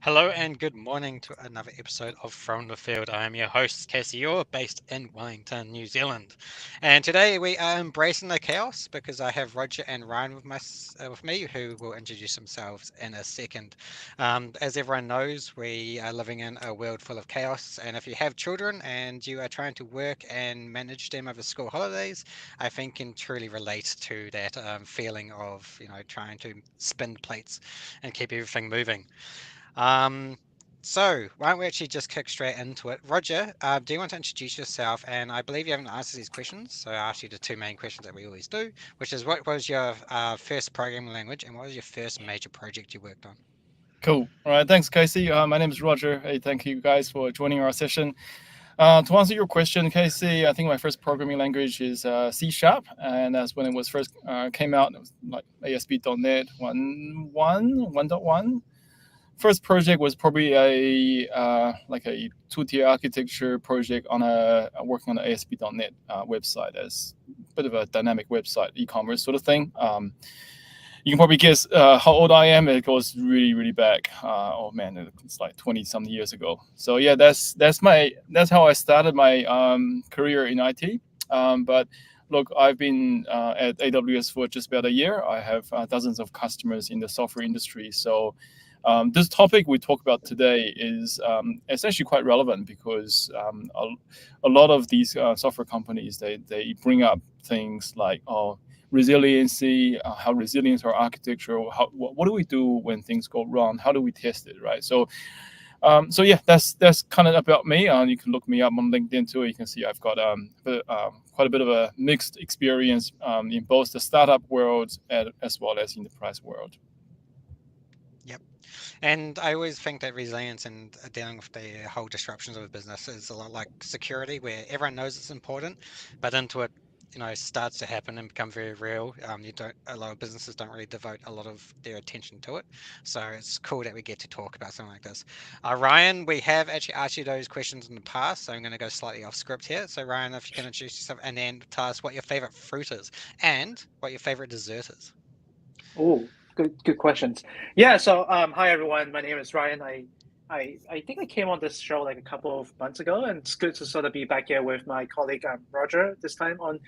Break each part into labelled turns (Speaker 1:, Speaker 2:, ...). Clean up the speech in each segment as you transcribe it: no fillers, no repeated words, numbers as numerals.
Speaker 1: Hello and good morning to another episode of From the Field. I am your host, Casey Orr, based in Wellington, New Zealand. And today we are embracing the chaos because I have Roger and Ryan with me, who will introduce themselves in a second. As everyone knows, we are living in a world full of chaos. And if you have children and you are trying to work and manage them over school holidays, I think can truly relate to that feeling of trying to spin plates and keep everything moving. Um, so, why don't we actually just kick straight into it? Roger, do you want to introduce yourself? And I believe you haven't answered these questions, so I asked you the two main questions that we always do, which is what was your first programming language and what was your first major project you worked on?
Speaker 2: Cool. All right. Thanks, Casey. My name is Roger. Hey, thank you guys for joining our session. To answer your question, Casey, I think my first programming language is C Sharp, and that's when it was first came out. It was like ASP.NET 1.1. First project was probably a like a two-tier architecture project on working on the ASP.NET website as a bit of a dynamic website, e-commerce sort of thing. You can probably guess how old I am. It goes really, really back. Oh man, it's like 20 some years ago. So yeah, that's how I started my career in IT. But look, I've been at AWS for just about a year. I have dozens of customers in the software industry. So this topic we talk about today is it's actually quite relevant because a lot of these software companies they bring up things like resiliency, how resilient our architecture, what do we do when things go wrong, how do we test it, right? So yeah, that's kind of about me. You can look me up on LinkedIn too. You can see I've got quite a bit of a mixed experience in both the startup world as well as in the enterprise world.
Speaker 1: Yep. And I always think that resilience and dealing with the whole disruptions of a business is a lot like security, where everyone knows it's important, but until it, starts to happen and become very real, you don't. A lot of businesses don't really devote a lot of their attention to it. So it's cool that we get to talk about something like this. Ryan, we have actually asked you those questions in the past, so I'm going to go slightly off script here. So Ryan, if you can introduce yourself and then tell us what your favorite fruit is and what your favorite dessert is.
Speaker 3: Oh, good questions. Yeah, so hi everyone. My name is Ryan. I think I came on this show like a couple of months ago, and it's good to sort of be back here with my colleague Roger this time on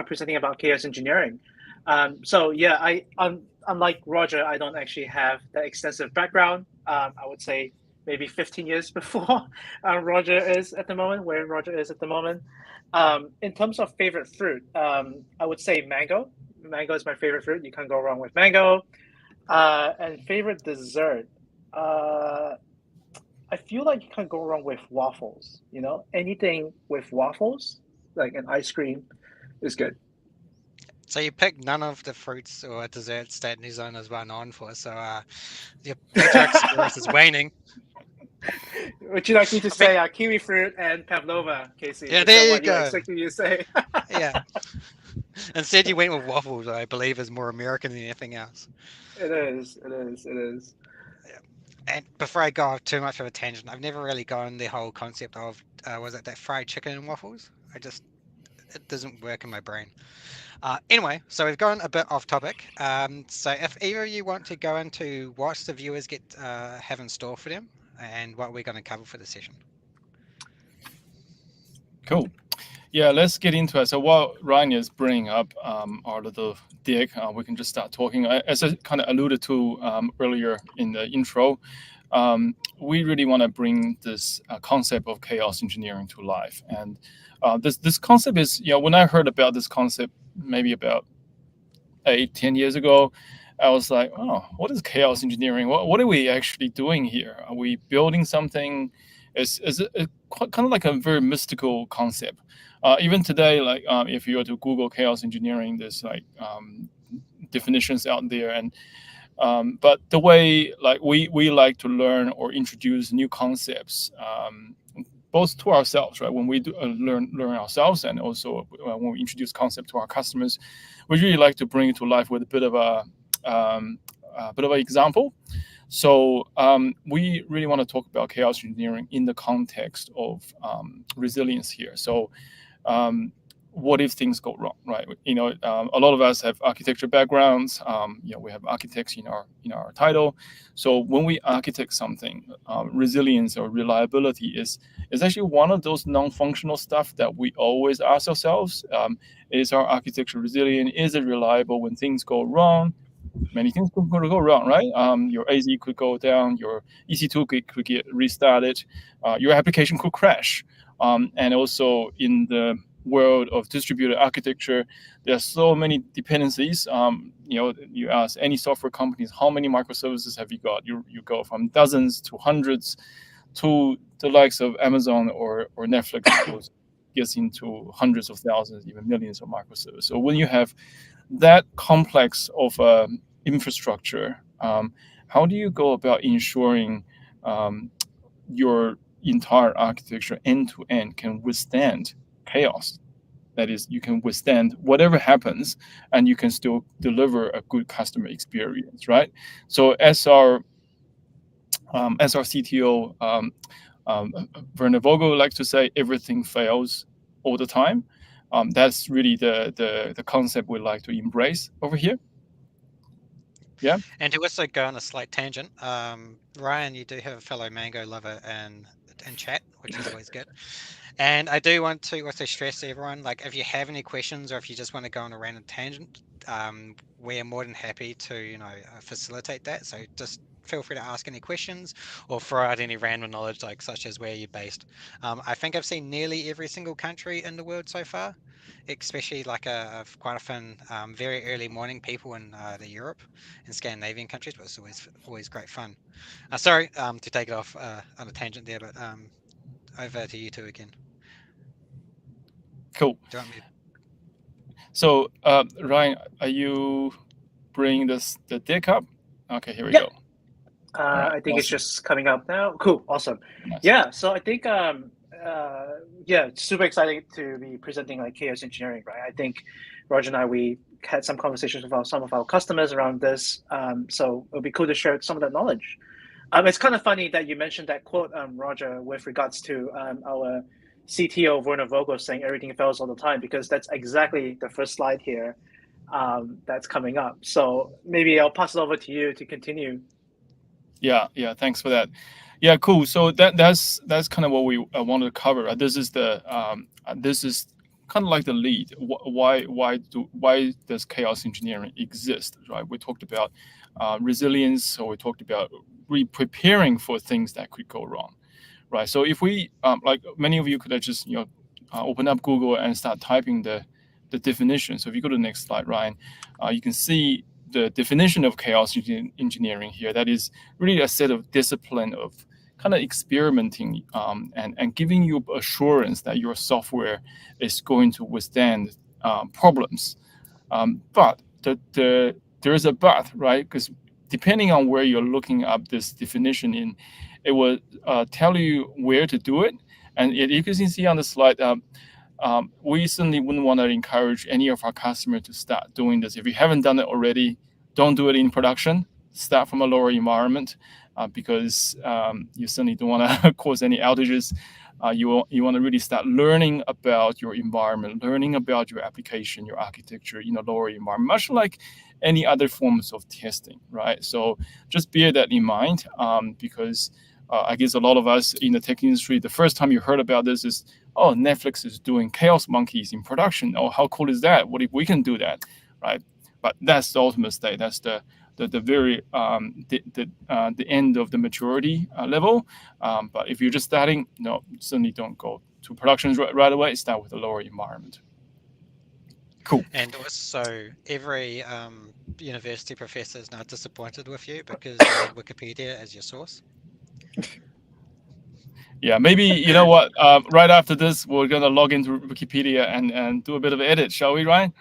Speaker 3: presenting about chaos engineering. So yeah, unlike Roger, I don't actually have that extensive background. I would say maybe 15 years before Roger is at the moment, where Roger is at the moment. In terms of favorite fruit, I would say mango. Mango is my favorite fruit. You can't go wrong with mango. And favorite dessert. Uh, I feel like you can't go wrong with waffles. You know, anything with waffles, like an ice cream, is good.
Speaker 1: So you picked none of the fruits or desserts that New Zealanders were known for. So your patriotic spirit is waning.
Speaker 3: Would you like me to
Speaker 1: I think,
Speaker 3: say kiwi fruit and pavlova, Casey?
Speaker 1: yeah,
Speaker 3: Is that
Speaker 1: there you
Speaker 3: what you're
Speaker 1: go.
Speaker 3: expecting me to say?
Speaker 1: Yeah. Instead, you went with waffles, I believe, is more American than anything else.
Speaker 3: It is. It is. It is.
Speaker 1: Yeah. And before I go off too much of a tangent, I've never really gone the whole concept of was it that fried chicken and waffles? It doesn't work in my brain. Anyway, so we've gone a bit off topic. So if either of you want to go into what the viewers get have in store for them and what we're going to cover for the session.
Speaker 2: Cool. Yeah, let's get into it. So while Ryan is bringing up our little deck, we can just start talking. As I kind of alluded to earlier in the intro, we really want to bring this concept of chaos engineering to life. And this concept is, when I heard about this concept, maybe about 8, 10 years ago, I was like, oh, what is chaos engineering? What are we actually doing here? Are we building something? Is it kind of like a very mystical concept? Even today, like if you were to Google chaos engineering, there's like definitions out there, and but the way like we like to learn or introduce new concepts, both to ourselves, right? When we do, learn ourselves, and also when we introduce concept to our customers, we really like to bring it to life with a bit of an example. So we really want to talk about chaos engineering in the context of resilience here. So um, what if things go wrong, right? A lot of us have architecture backgrounds. We have architects in our title. So when we architect something, resilience or reliability is actually one of those non-functional stuff that we always ask ourselves. Is our architecture resilient? Is it reliable when things go wrong? Many things could go wrong, right? Your AZ could go down, your EC2 could get restarted, your application could crash. And also in the world of distributed architecture, there are so many dependencies. You ask any software companies, how many microservices have you got? You go from dozens to hundreds to the likes of Amazon or Netflix gets into hundreds of thousands, even millions of microservices. So when you have that complex of infrastructure, how do you go about ensuring your entire architecture end to end can withstand chaos? That is, you can withstand whatever happens, and you can still deliver a good customer experience, right? So as our CTO Werner Vogel likes to say, everything fails all the time. That's really the concept we like to embrace over here. Yeah.
Speaker 1: And to also go on a slight tangent, Ryan, you do have a fellow Mango lover in chat, which is always good. And I do want to also stress to everyone, like, if you have any questions or if you just want to go on a random tangent, we're more than happy to, facilitate that. So just feel free to ask any questions or throw out any random knowledge, like such as where you're based. I think I've seen nearly every single country in the world so far, especially like quite often very early morning people in the Europe and Scandinavian countries, but it's always great fun. Sorry to take it off on a tangent there, but over to you two again.
Speaker 2: Cool.
Speaker 1: Do you want me to...
Speaker 2: So Ryan, are you bringing the deck up? Okay, here we
Speaker 3: Yep.
Speaker 2: go.
Speaker 3: I think it's just coming up now. Cool, awesome.
Speaker 2: Nice.
Speaker 3: Yeah, so I think super exciting to be presenting like Chaos Engineering, right? I think Roger and we had some conversations with some of our customers around this. So it'll be cool to share some of that knowledge. It's kind of funny that you mentioned that quote, Roger, with regards to our CTO Werner Vogel saying everything fails all the time, because that's exactly the first slide here that's coming up. So maybe I'll pass it over to you to continue.
Speaker 2: Yeah, thanks for that. Yeah, cool. So that's kind of what we wanted to cover. This is kind of like the lead. Why does chaos engineering exist, right? We talked about resilience, so we talked about preparing for things that could go wrong, right? So if we like many of you could have just open up Google and start typing the definition. So if you go to the next slide, Ryan, you can see the definition of chaos engineering here. That is really a set of discipline of kind of experimenting and giving you assurance that your software is going to withstand problems. But there is a but, right? Because depending on where you're looking up this definition in, it will tell you where to do it. And you can see on the slide, we certainly wouldn't want to encourage any of our customers to start doing this. If you haven't done it already, don't do it in production. Start from a lower environment because you certainly don't want to cause any outages. You want to really start learning about your environment, learning about your application, your architecture in a lower environment, much like any other forms of testing, right? So just bear that in mind because I guess a lot of us in the tech industry, the first time you heard about this is, oh, Netflix is doing Chaos Monkeys in production. Oh, how cool is that? What if we can do that, right? But that's the ultimate state. That's the very the end of the maturity level. But if you're just starting, no, certainly don't go to production right away. Start with a lower environment. Cool.
Speaker 1: And also, every university professor is now disappointed with you because you had Wikipedia as your source.
Speaker 2: Yeah, maybe, you know what, right after this, we're going to log into Wikipedia and do a bit of an edit, shall we, Ryan?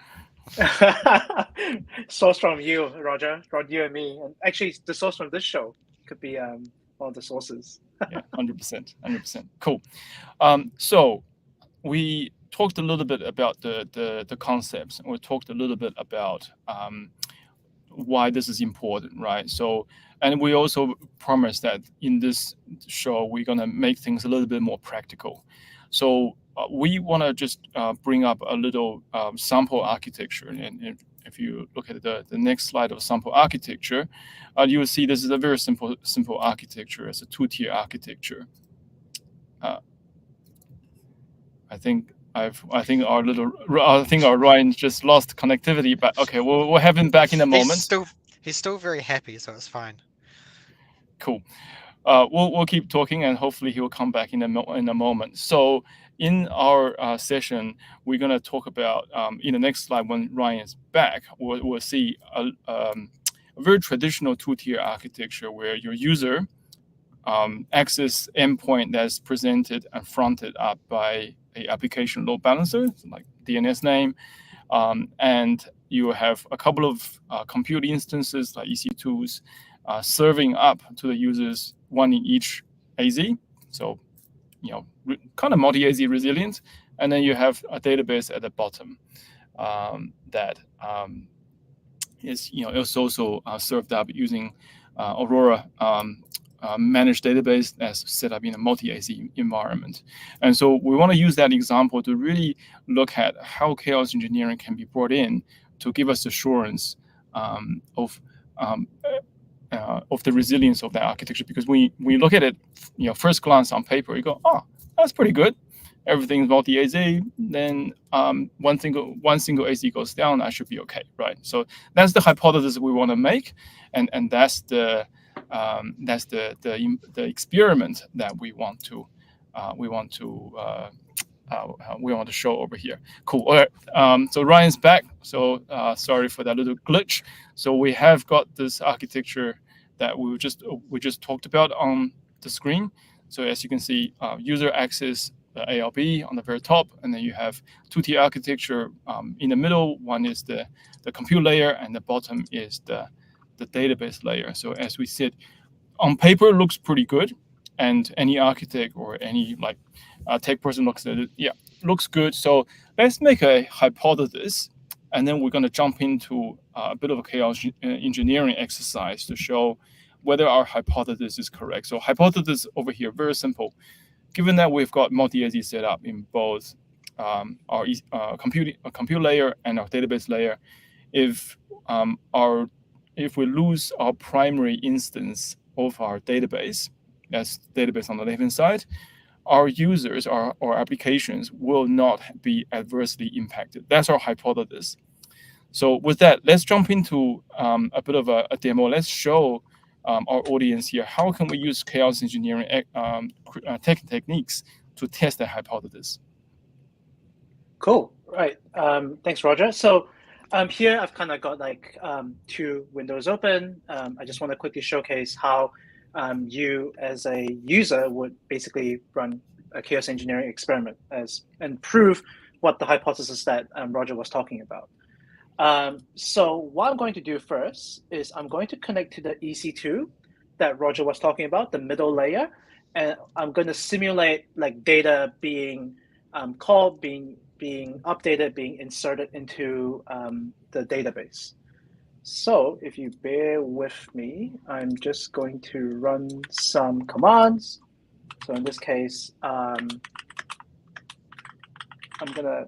Speaker 3: Source from you, Roger, from you and me. And actually, the source from this show could be one of the sources.
Speaker 2: Yeah, 100%. Cool. So we talked a little bit about the concepts, and we talked a little bit about why this is important, right? So, and we also promised that in this show, we're going to make things a little bit more practical. So we want to just bring up a little sample architecture. And if you look at the next slide of sample architecture, you will see this is a very simple architecture. It's a 2-tier architecture. I think our Ryan just lost connectivity, but okay, we'll have him back in a moment.
Speaker 1: He's still very happy, so it's fine.
Speaker 2: Cool. We'll keep talking, and hopefully he will come back in a moment. So in our session, we're going to talk about in the next slide when Ryan is back. We'll see a very traditional 2-tier architecture where your user access endpoint that's presented and fronted up by a application load balancer, like DNS name, and you have a couple of compute instances like EC2s serving up to the users, one in each AZ. So, kind of multi-AZ resilient. And then you have a database at the bottom that is, it's also served up using Aurora managed database that's set up in a multi-AZ environment. And so we want to use that example to really look at how chaos engineering can be brought in to give us assurance of the resilience of that architecture. Because we look at it, first glance on paper, you go, oh, that's pretty good. Everything's multi-AZ. Then one single AZ goes down, I should be okay, right? So that's the hypothesis we want to make, and that's the experiment that we want to show over here. Cool. All right. So Ryan's back. So sorry for that little glitch. So we have got this architecture that we just talked about on the screen. So as you can see, user access the ALB on the very top, and then you have 2-tier architecture in the middle. One is the compute layer, and the bottom is the database layer. So as we said, on paper it looks pretty good, and any architect or any tech person looks at it, yeah, looks good. So let's make a hypothesis, and then we're going to jump into a bit of a chaos engineering exercise to show whether our hypothesis is correct. So hypothesis over here, very simple. Given that we've got multi-AZ set up in both our compute layer and our database layer, if we lose our primary instance of our database, that's database on the left-hand side, our users, our applications will not be adversely impacted. That's our hypothesis. So with that, let's jump into a bit of a demo. Let's show our audience here how can we use chaos engineering techniques to test that hypothesis.
Speaker 3: Cool. Right. Thanks, Roger. So here I've kind of got two windows open. I just want to quickly showcase how you as a user would basically run a chaos engineering experiment and prove what the hypothesis that Roger was talking about. So what I'm going to do first is I'm going to connect to the EC2 that Roger was talking about, the middle layer, and I'm going to simulate data being called, being updated, being inserted into the database. So if you bear with me, I'm just going to run some commands. So in this case, I'm going to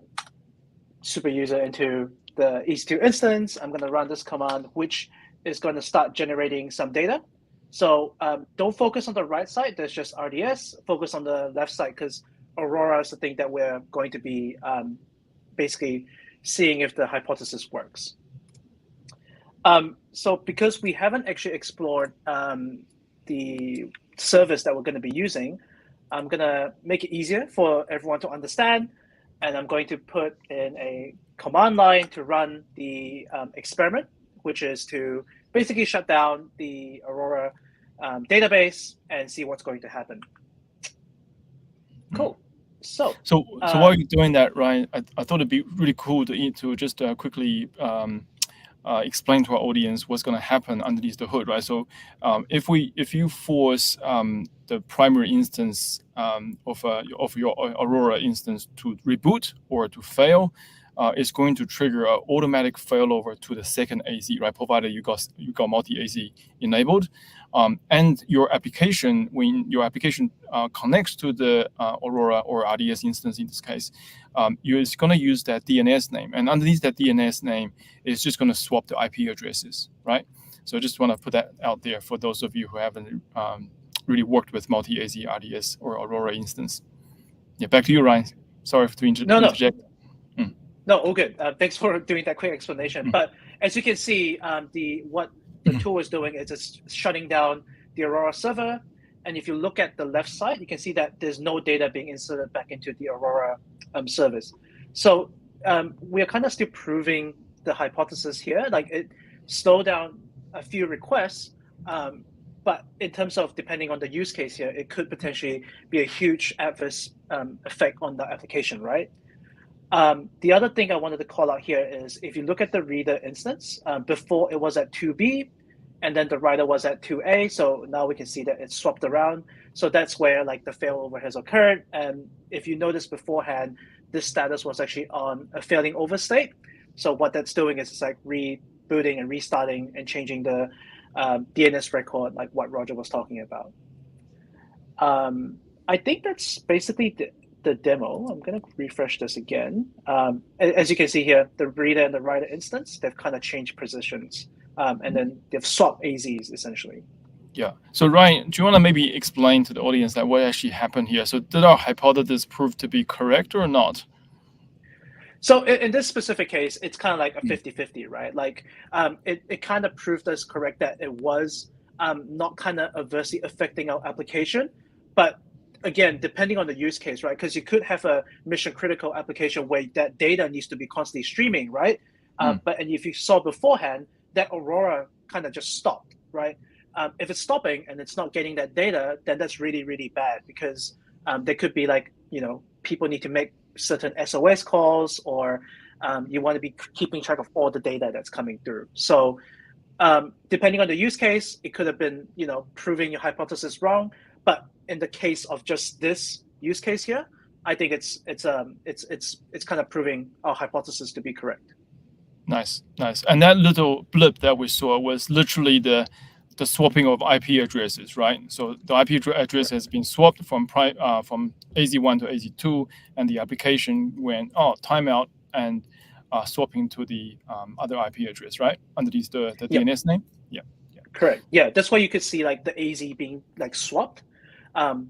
Speaker 3: super user into the EC2 instance. I'm going to run this command, which is going to start generating some data. So don't focus on the right side. There's just RDS. Focus on the left side, because Aurora is the thing that we're going to be basically seeing if the hypothesis works. So because we haven't actually explored the service that we're going to be using, I'm going to make it easier for everyone to understand. And I'm going to put in a command line to run the experiment, which is to basically shut down the Aurora database and see what's going to happen. Cool. So
Speaker 2: while you're doing that, Ryan, I thought it'd be really cool to just quickly explain to our audience what's going to happen underneath the hood, right? So if you force the primary instance of your Aurora instance to reboot or to fail, it's going to trigger an automatic failover to the second AZ, right? Provided you got multi-AZ enabled. And your application, when your application connects to the Aurora or RDS instance in this case, you're going to use that DNS name. And underneath that DNS name is just going to swap the IP addresses, right? So I just want to put that out there for those of you who haven't really worked with multi-AZ RDS or Aurora instance. Yeah, back to you, Ryan. Sorry to interject.
Speaker 3: No, all good. Thanks for doing that quick explanation. But as you can see, what the tool is doing is it's shutting down the Aurora server. And if you look at the left side, you can see that there's no data being inserted back into the Aurora service. So we are kind of still proving the hypothesis here. Like it slowed down a few requests, but in terms of depending on the use case here, it could potentially be a huge adverse effect on the application, right? The other thing I wanted to call out here is if you look at the reader instance, before it was at 2B, and then the writer was at 2A. So now we can see that it's swapped around. So that's where like the failover has occurred. And if you notice beforehand, this status was actually on a failing over state. So what that's doing is it's like rebooting and restarting and changing the DNS record, like what Roger was talking about. I think that's basically the demo. I'm going to refresh this again. As you can see here, the reader and the writer instance, they've kind of changed positions. And then they've swapped AZs essentially.
Speaker 2: Yeah. So Ryan, do you want to maybe explain to the audience that what actually happened here? So did our hypothesis prove to be correct or not?
Speaker 3: So in this specific case, it's kind of like a 50-50, right? Like it kind of proved us correct that it was not kind of adversely affecting our application. But again, depending on the use case, right? Because you could have a mission critical application where that data needs to be constantly streaming, right? And if you saw beforehand, that Aurora kind of just stopped, right? If it's stopping and it's not getting that data, then that's really, really bad because there could be like, people need to make certain SOS calls or you want to be keeping track of all the data that's coming through. So depending on the use case, it could have been, proving your hypothesis wrong. But in the case of just this use case here, I think it's kind of proving our hypothesis to be correct.
Speaker 2: Nice. And that little blip that we saw was literally the swapping of IP addresses, right? So the IP address has been swapped from AZ1 to AZ2, and the application went, timeout, and swapping to the other IP address, right? Underneath the DNS name? Yeah.
Speaker 3: Correct. Yeah, that's why you could see like the AZ being like swapped.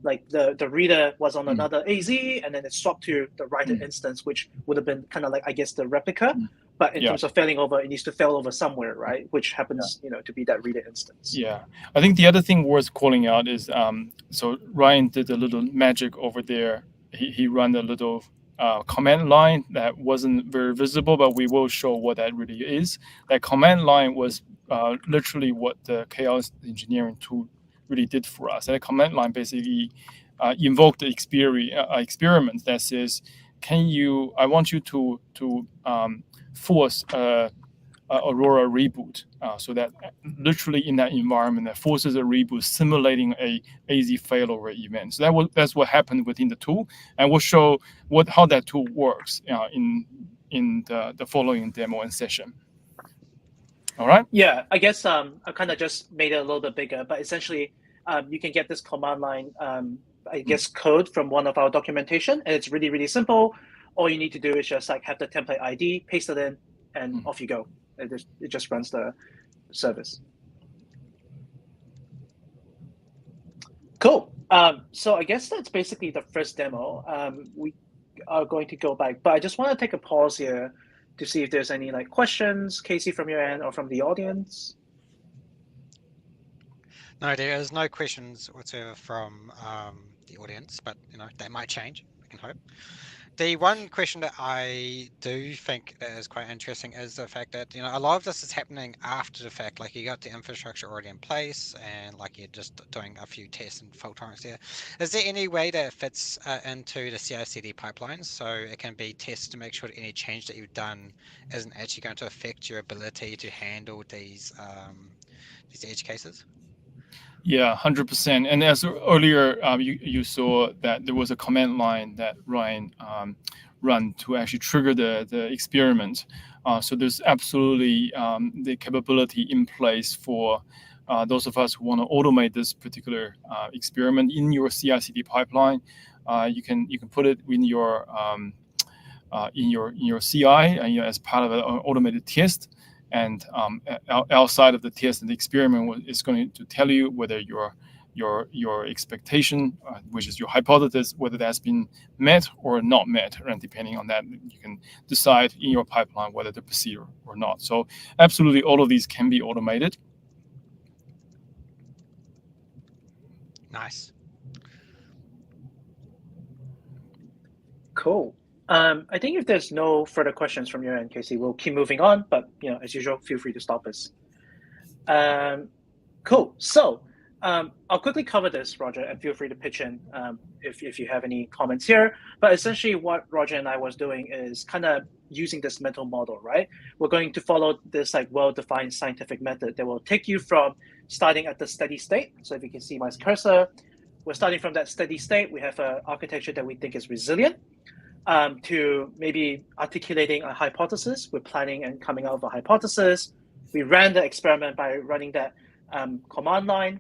Speaker 3: Like the reader was on another AZ, and then it swapped to the writer instance, which would have been kind of like, I guess, the replica. But in terms of failing over, it needs to fail over somewhere, right? Which happens, to be that reader instance.
Speaker 2: Yeah, I think the other thing worth calling out is, so Ryan did a little magic over there. He ran a little command line that wasn't very visible, but we will show what that really is. That command line was literally what the chaos engineering tool really did for us. And the command line basically invoked the experiment that says, I want you to force Aurora reboot, so that literally in that environment that forces a reboot, simulating a AZ failover event. So that's what happened within the tool, and we'll show how that tool works in the following demo and session. All right.
Speaker 3: Yeah, I guess I kind of just made it a little bit bigger, but essentially you can get this command line, I guess, code from one of our documentation, and it's really, really simple. All you need to do is just like have the template ID, paste it in, and off you go. It just runs the service. Cool. So I guess that's basically the first demo. We are going to go back, but I just want to take a pause here to see if there's any like questions, Casey, from your end or from the audience.
Speaker 1: No, there is no questions whatsoever from the audience, but they might change. We can hope. The one question that I do think is quite interesting is the fact that a lot of this is happening after the fact. Like you got the infrastructure already in place, and like you're just doing a few tests and fault tolerance there. Is there any way that it fits into the CI/CD pipelines so it can be tested to make sure that any change that you've done isn't actually going to affect your ability to handle these edge cases?
Speaker 2: Yeah, 100%. And as earlier, you saw that there was a command line that Ryan run to actually trigger the experiment. So there's absolutely the capability in place for those of us who want to automate this particular experiment in your CI/CD pipeline, you can put it in your CI as part of an automated test. And outside of the test and the experiment is going to tell you whether your expectation, which is your hypothesis, whether that's been met or not met. And depending on that, you can decide in your pipeline whether to proceed or not. So absolutely, all of these can be automated.
Speaker 1: Nice.
Speaker 3: Cool. I think if there's no further questions from your end, Casey, we'll keep moving on. But as usual, feel free to stop us. Cool. So I'll quickly cover this, Roger, and feel free to pitch in if you have any comments here. But essentially, what Roger and I was doing is kind of using this mental model, right? We're going to follow this well-defined scientific method that will take you from starting at the steady state. So if you can see my cursor, we're starting from that steady state. We have an architecture that we think is resilient. To maybe articulating a hypothesis. We're planning and coming out of a hypothesis. We ran the experiment by running that command line,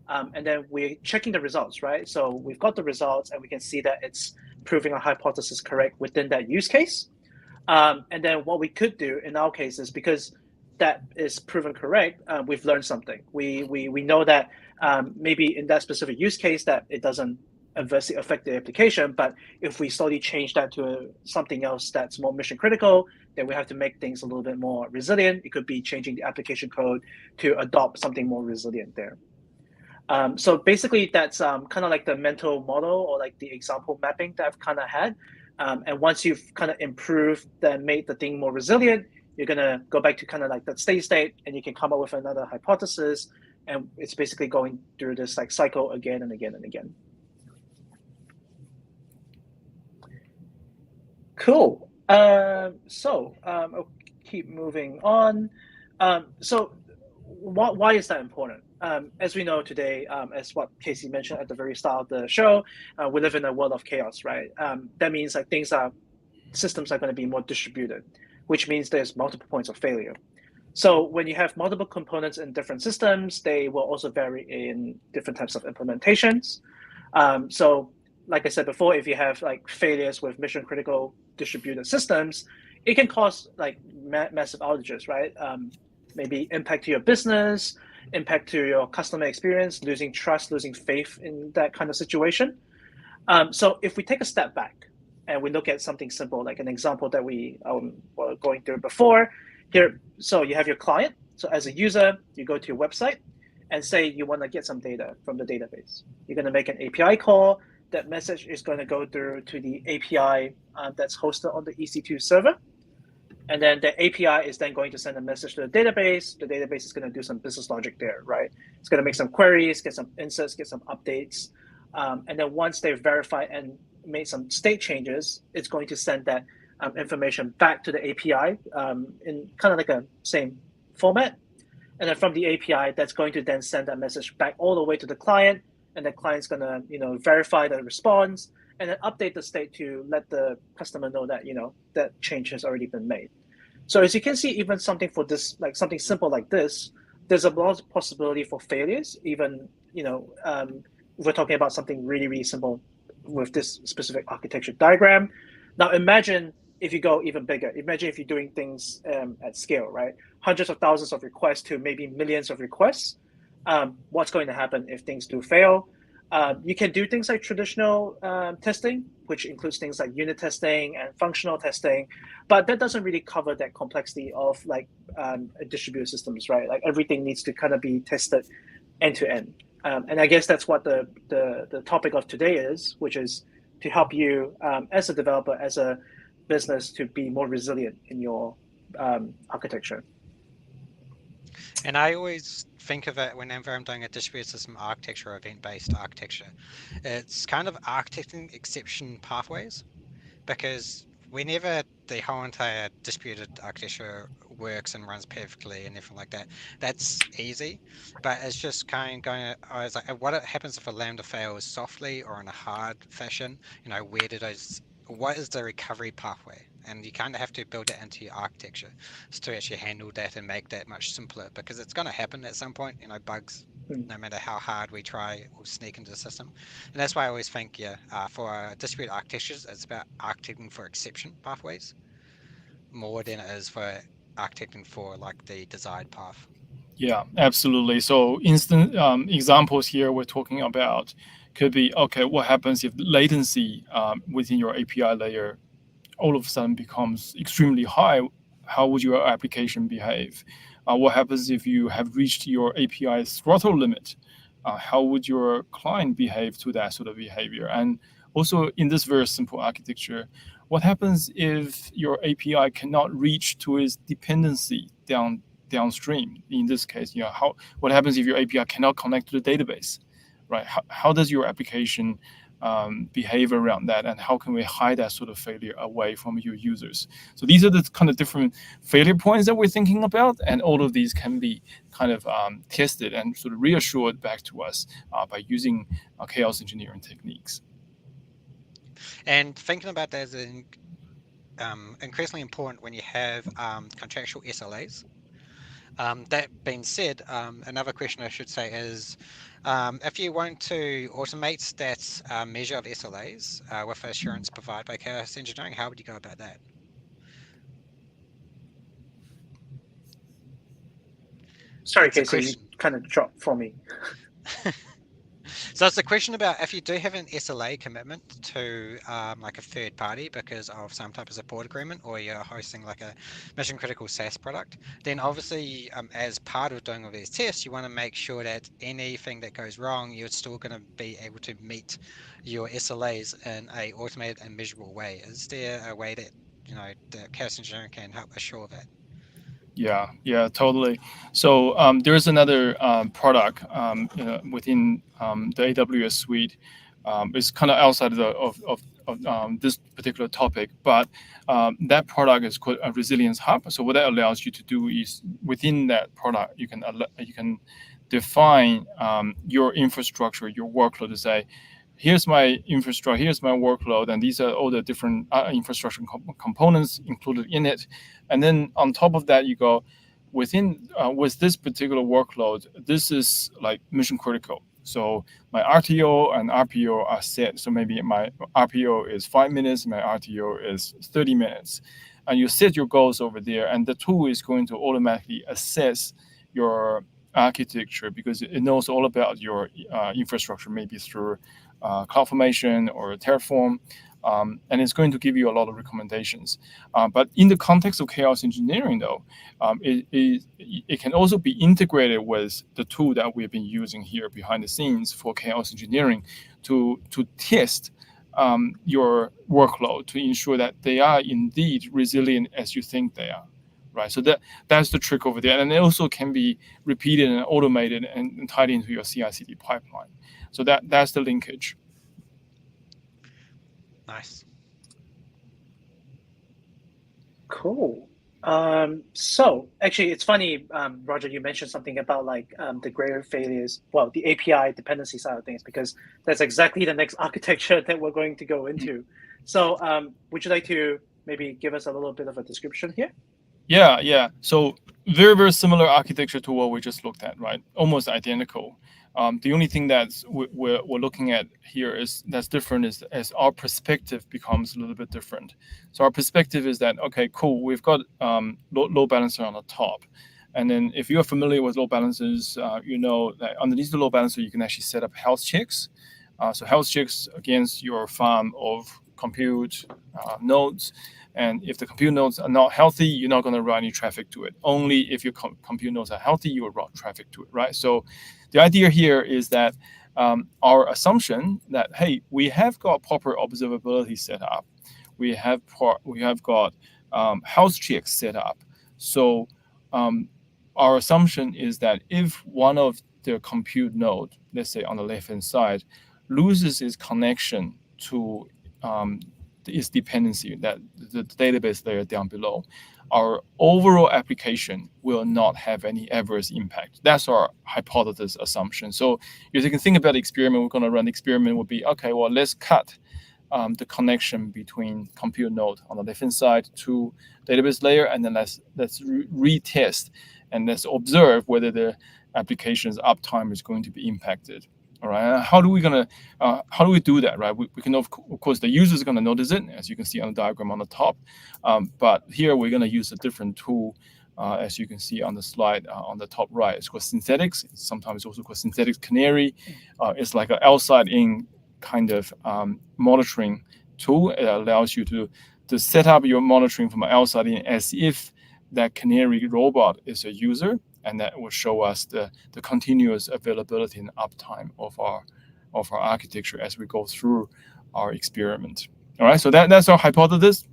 Speaker 3: and then we're checking the results, right? So we've got the results, and we can see that it's proving our hypothesis correct within that use case. And then what we could do in our case is, because that is proven correct, we've learned something. We know that maybe in that specific use case that it doesn't adversely affect the application, but if we slowly change that to something else that's more mission critical, then we have to make things a little bit more resilient. It could be changing the application code to adopt something more resilient there. So basically that's kind of like the mental model or like the example mapping that I've kind of had. And once you've kind of improved and made the thing more resilient, you're gonna go back to kind of like that steady state, and you can come up with another hypothesis, and it's basically going through this like cycle again and again and again. Cool. So I'll keep moving on. So why is that important? As we know today, as what Casey mentioned at the very start of the show, we live in a world of chaos, right? That means like systems are going to be more distributed, which means there's multiple points of failure. So when you have multiple components in different systems, they will also vary in different types of implementations. So like I said before, if you have like failures with mission critical distributed systems, it can cause like massive outages, right? Maybe impact to your business, impact to your customer experience, losing trust, losing faith in that kind of situation. So if we take a step back and we look at something simple, like an example that we were going through before here. So you have your client. So as a user, you go to your website and say you want to get some data from the database. You're going to make an API call. That message is going to go through to the API that's hosted on the EC2 server. And then the API is then going to send a message to the database. The database is going to do some business logic there, right? It's going to make some queries, get some inserts, get some updates. And then once they've verified and made some state changes, it's going to send that information back to the API in kind of like a same format. And then from the API, that's going to then send that message back all the way to the client. And the client's going to, verify the response and then update the state to let the customer know that, that change has already been made. So as you can see, even something for this, like something simple like this, there's a lot of possibility for failures. Even, we're talking about something really, really simple with this specific architecture diagram. Now imagine if you go even bigger. Imagine if you're doing things at scale, right? Hundreds of thousands of requests to maybe millions of requests. What's going to happen if things do fail? You can do things like traditional testing, which includes things like unit testing and functional testing, but that doesn't really cover that complexity of like distributed systems, right? Like everything needs to kind of be tested end to end. And I guess that's what the topic of today is, which is to help you as a developer, as a business, to be more resilient in your architecture.
Speaker 1: And I always think of it whenever I'm doing a distributed system architecture or event-based architecture. It's kind of architecting exception pathways, because whenever the whole entire distributed architecture works and runs perfectly and everything like that, that's easy. But it's just kind of going, I was like, what happens if a Lambda fails softly or in a hard fashion? Where do those what is the recovery pathway? And you kind of have to build it into your architecture to actually handle that and make that much simpler, because it's going to happen at some point. Bugs, no matter how hard we try, will sneak into the system. And that's why I always think, for distributed architectures, it's about architecting for exception pathways more than it is for architecting for like the desired path.
Speaker 2: Yeah, absolutely. So instant examples here we're talking about could be, okay, what happens if latency within your API layer all of a sudden becomes extremely high? How would your application behave? What happens if you have reached your API's throttle limit? How would your client behave to that sort of behavior? And also in this very simple architecture, what happens if your API cannot reach to its dependency downstream? In this case, what happens if your API cannot connect to the database, right? How does your application behave around that, and how can we hide that sort of failure away from your users? So these are the kind of different failure points that we're thinking about, and all of these can be kind of tested and sort of reassured back to us by using chaos engineering techniques.
Speaker 1: And thinking about that is increasingly important when you have contractual SLAs. That being said, another question I should say is, if you want to automate that measure of SLAs with assurance provided by chaos engineering, how would you go about that?
Speaker 3: Sorry, Casey, you kind of dropped for me.
Speaker 1: So it's a question about if you do have an SLA commitment to like a third party because of some type of support agreement, or you're hosting like a mission critical SaaS product, then obviously as part of doing all these tests, you want to make sure that anything that goes wrong, you're still going to be able to meet your SLAs in a automated and measurable way. Is there a way that the chaos engineering can help assure that?
Speaker 2: Yeah, totally. So there's another product within the AWS suite. It's kind of outside of this particular topic, but that product is called a Resilience Hub. So what that allows you to do is within that product, you can define your infrastructure, your workload, to say, here's my infrastructure, here's my workload, and these are all the different infrastructure components included in it. And then on top of that, you go with this particular workload, this is like mission critical. So my RTO and RPO are set. So maybe my RPO is 5 minutes, my RTO is 30 minutes. And you set your goals over there, and the tool is going to automatically assess your architecture because it knows all about your infrastructure, maybe through CloudFormation or Terraform, and it's going to give you a lot of recommendations. But in the context of chaos engineering, though, it can also be integrated with the tool that we've been using here behind the scenes for chaos engineering to test your workload to ensure that they are indeed resilient as you think they are. Right, so that's the trick over there, and it also can be repeated and automated and tied into your CI/CD pipeline. So that's the linkage.
Speaker 1: Nice.
Speaker 3: Cool. So actually, it's funny, Roger, you mentioned something about like the greater failures, well, the API dependency side of things, because that's exactly the next architecture that we're going to go into. So would you like to maybe give us a little bit of a description here?
Speaker 2: Yeah. So very, very similar architecture to what we just looked at, right? Almost identical. The only thing that we're looking at here that's different is as our perspective becomes a little bit different. So our perspective is that, okay, cool, we've got load balancer on the top. And then if you're familiar with load balancers, you know that underneath the load balancer, you can actually set up health checks. So health checks against your farm of compute nodes. And if the compute nodes are not healthy, you're not going to run any traffic to it. Only if your compute nodes are healthy, you will route traffic to it, right? So the idea here is that our assumption that, hey, we have got proper observability set up. We have got health checks set up. So our assumption is that if one of the compute node, let's say on the left-hand side, loses its connection to its dependency, that the database layer down below, our overall application will not have any adverse impact. That's our hypothesis assumption. So if you can think about the experiment, we're going to run the experiment would be, okay, well, let's cut the connection between compute node on the left-hand side to database layer, and then let's retest and let's observe whether the application's uptime is going to be impacted. All right, how do we do that, right? We can of course the user is going to notice it, as you can see on the diagram on the top, but here we're going to use a different tool, as you can see on the slide on the top right. It's called Synthetics. Sometimes also called Synthetics Canary. It's like an outside-in kind of monitoring tool. It allows you to set up your monitoring from outside in as if that Canary robot is a user, and that will show us the continuous availability and uptime of our architecture as we go through our experiment. All right, so that's our hypothesis.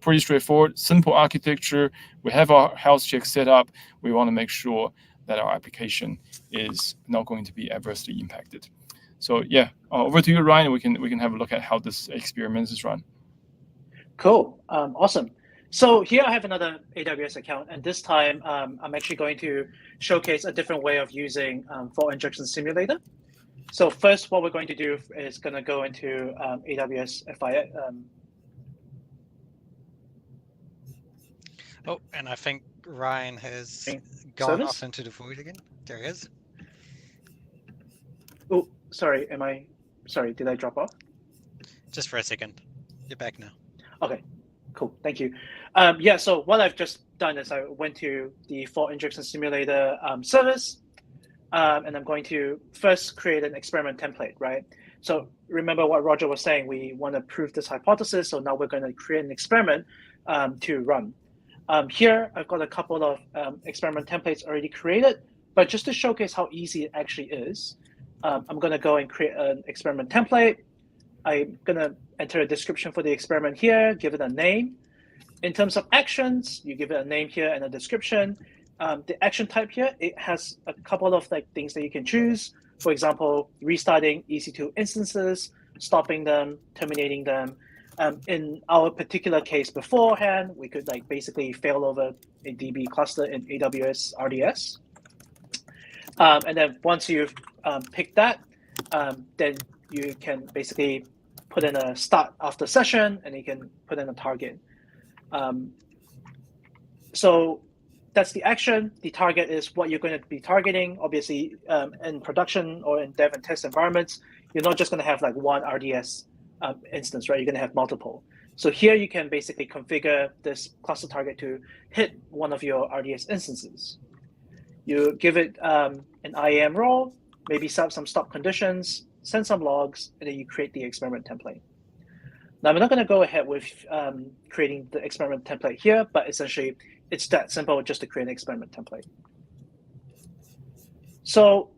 Speaker 2: Pretty straightforward, simple architecture. We have our health check set up. We want to make sure that our application is not going to be adversely impacted. So yeah, over to you, Ryan. We can have a look at how this experiment is run.
Speaker 3: Cool, awesome. So here I have another AWS account, and this time I'm actually going to showcase a different way of using fault injection simulator. So first, what we're going to do is going to go into AWS FI.
Speaker 1: Oh, and I think Ryan has gone
Speaker 3: service?
Speaker 1: off into the void again. There he is.
Speaker 3: Oh, sorry. Sorry, did I drop off?
Speaker 1: Just for a second. You're back now.
Speaker 3: Okay, cool. Thank you. Yeah, so what I've just done is I went to the fault injection simulator service, and I'm going to first create an experiment template, right? So remember what Roger was saying, we want to prove this hypothesis, so now we're going to create an experiment to run. Here, I've got a couple of experiment templates already created, but just to showcase how easy it actually is, I'm going to go and create an experiment template. I'm going to enter a description for the experiment here, give it a name. In terms of actions, you give it a name here and a description. The action type here, it has a couple of things that you can choose. For example, restarting EC2 instances, stopping them, terminating them. In our particular case beforehand, we could basically fail over a DB cluster in AWS RDS. And then once you've picked that, then you can basically put in a start after session, and you can put in a target. So that's the action. The target is what you're going to be targeting. Obviously, in production or in dev and test environments, you're not just going to have one RDS instance, right? You're going to have multiple. So here you can basically configure this cluster target to hit one of your RDS instances. You give it an IAM role, maybe set up some stop conditions, send some logs, and then you create the experiment template. Now, I'm not going to go ahead with creating the experiment template here, but essentially it's that simple just to create an experiment template. So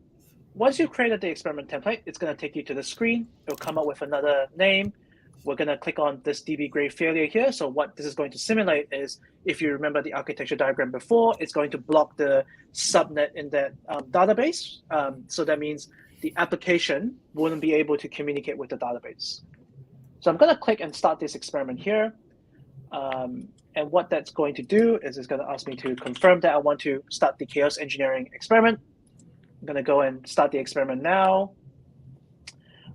Speaker 3: once you've created the experiment template, it's going to take you to the screen. It'll come up with another name. We're going to click on this DB grade failure here. So what this is going to simulate is, if you remember the architecture diagram before, it's going to block the subnet in that database. So that means the application wouldn't be able to communicate with the database. So I'm going to click and start this experiment here. And what that's going to do is it's going to ask me to confirm that I want to start the chaos engineering experiment. I'm going to go and start the experiment now.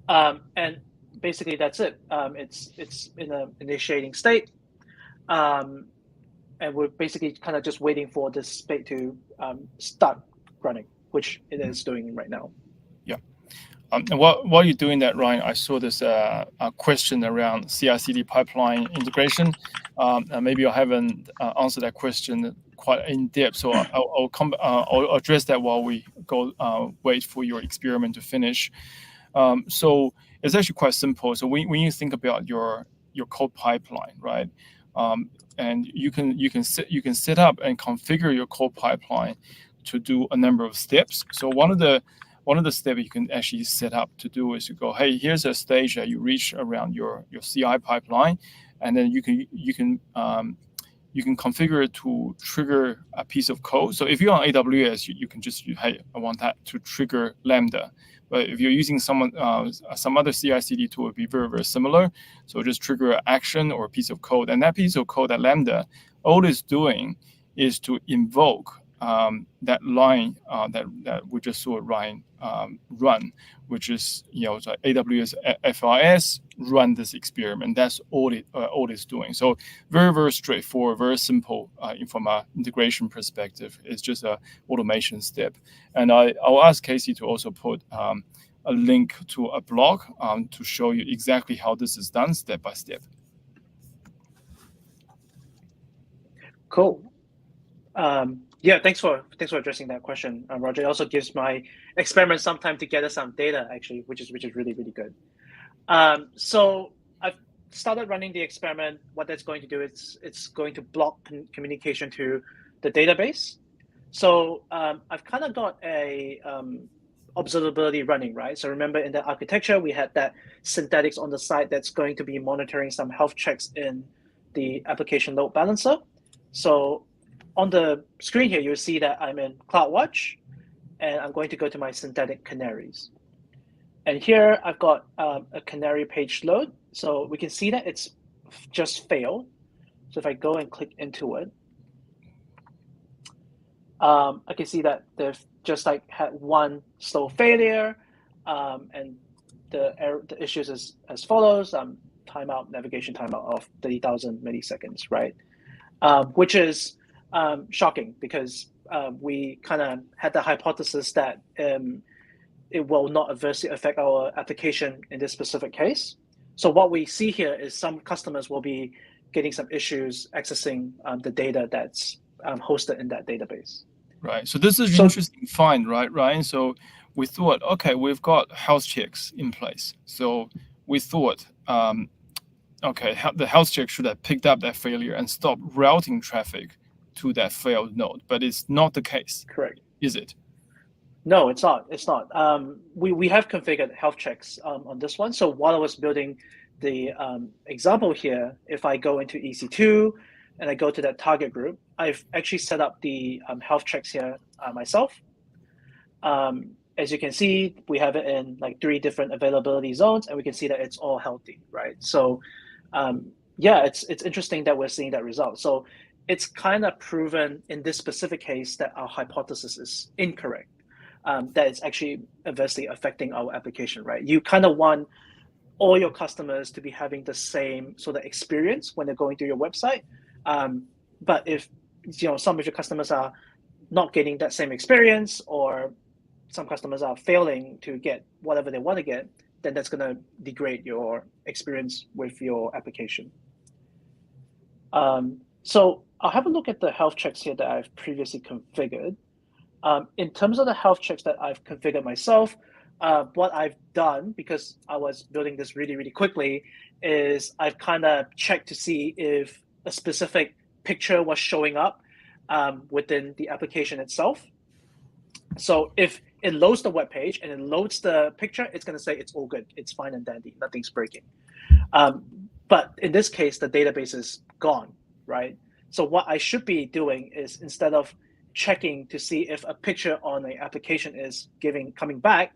Speaker 3: And basically that's it. It's in an initiating state. And we're basically kind of just waiting for this state to start running, which it is doing right now.
Speaker 2: Yeah. And while you're doing that, Ryan, I saw this a question around CI/CD pipeline integration. Maybe I haven't answered that question quite in depth, so I'll address that while we go wait for your experiment to finish. So it's actually quite simple. So when you think about your code pipeline, right, and you can set up and configure your code pipeline to do a number of steps. So one of the steps you can actually set up to do is you go, hey, here's a stage that you reach around your CI pipeline, and then you can configure it to trigger a piece of code. So if you're on AWS, you can just, hey, I want that to trigger Lambda. But if you're using some other CI/CD tool, it would be very, very similar. So just trigger an action or a piece of code, and that piece of code, that Lambda, all it's doing is to invoke that line that we just saw Ryan run, which is the AWS FRS run this experiment. That's all it's doing. So very straightforward, very simple from an integration perspective. It's just a automation step. And I'll ask Casey to also put a link to a blog to show you exactly how this is done step by step.
Speaker 3: Cool. Yeah, thanks for addressing that question, Roger. It also gives my experiment some time to gather some data, actually, which is really good. So I've started running the experiment. What that's going to do is it's going to block communication to the database. So I've kind of got a observability running, right? So remember in the architecture, we had that synthetics on the side that's going to be monitoring some health checks in the application load balancer. So on the screen here, you'll see that I'm in CloudWatch, and I'm going to go to my synthetic canaries. And here I've got a canary page load. So we can see that it's just failed. So if I go and click into it, I can see that they've just had one slow failure, and the issues is as follows: timeout, navigation timeout of 30,000 milliseconds, right? Which is shocking because we kind of had the hypothesis that it will not adversely affect our application in this specific case. So what we see here is some customers will be getting some issues accessing the data that's hosted in that database.
Speaker 2: Right. So this is an interesting find, right, Ryan? So we thought, okay, we've got health checks in place. So we thought, okay, the health check should have picked up that failure and stopped routing traffic to that failed node. But it's not the case.
Speaker 3: Correct.
Speaker 2: Is it?
Speaker 3: No, it's not. It's not. We have configured health checks on this one. So while I was building the example here, if I go into EC2 and I go to that target group, I've actually set up the health checks here myself. As you can see, we have it in 3 different availability zones, and we can see that it's all healthy, right? So yeah, it's interesting that we're seeing that result. So it's kind of proven in this specific case that our hypothesis is incorrect, that it's actually adversely affecting our application, right? You kind of want all your customers to be having the same sort of experience when they're going through your website. But if some of your customers are not getting that same experience, or some customers are failing to get whatever they want to get, then that's going to degrade your experience with your application. So I'll have a look at the health checks here that I've previously configured. In terms of the health checks that I've configured myself, what I've done, because I was building this really quickly, is I've kind of checked to see if a specific picture was showing up within the application itself. So if it loads the web page and it loads the picture, it's going to say it's all good, it's fine and dandy, nothing's breaking. But in this case, the database is gone, right? So what I should be doing is, instead of checking to see if a picture on an application is coming back,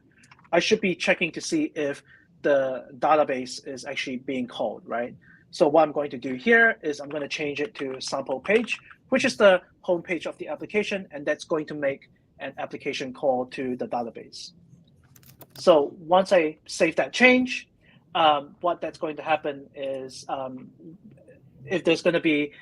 Speaker 3: I should be checking to see if the database is actually being called, right? So what I'm going to do here is I'm going to change it to sample page, which is the home page of the application, and that's going to make an application call to the database. So once I save that change, what that's going to happen is if there's going to be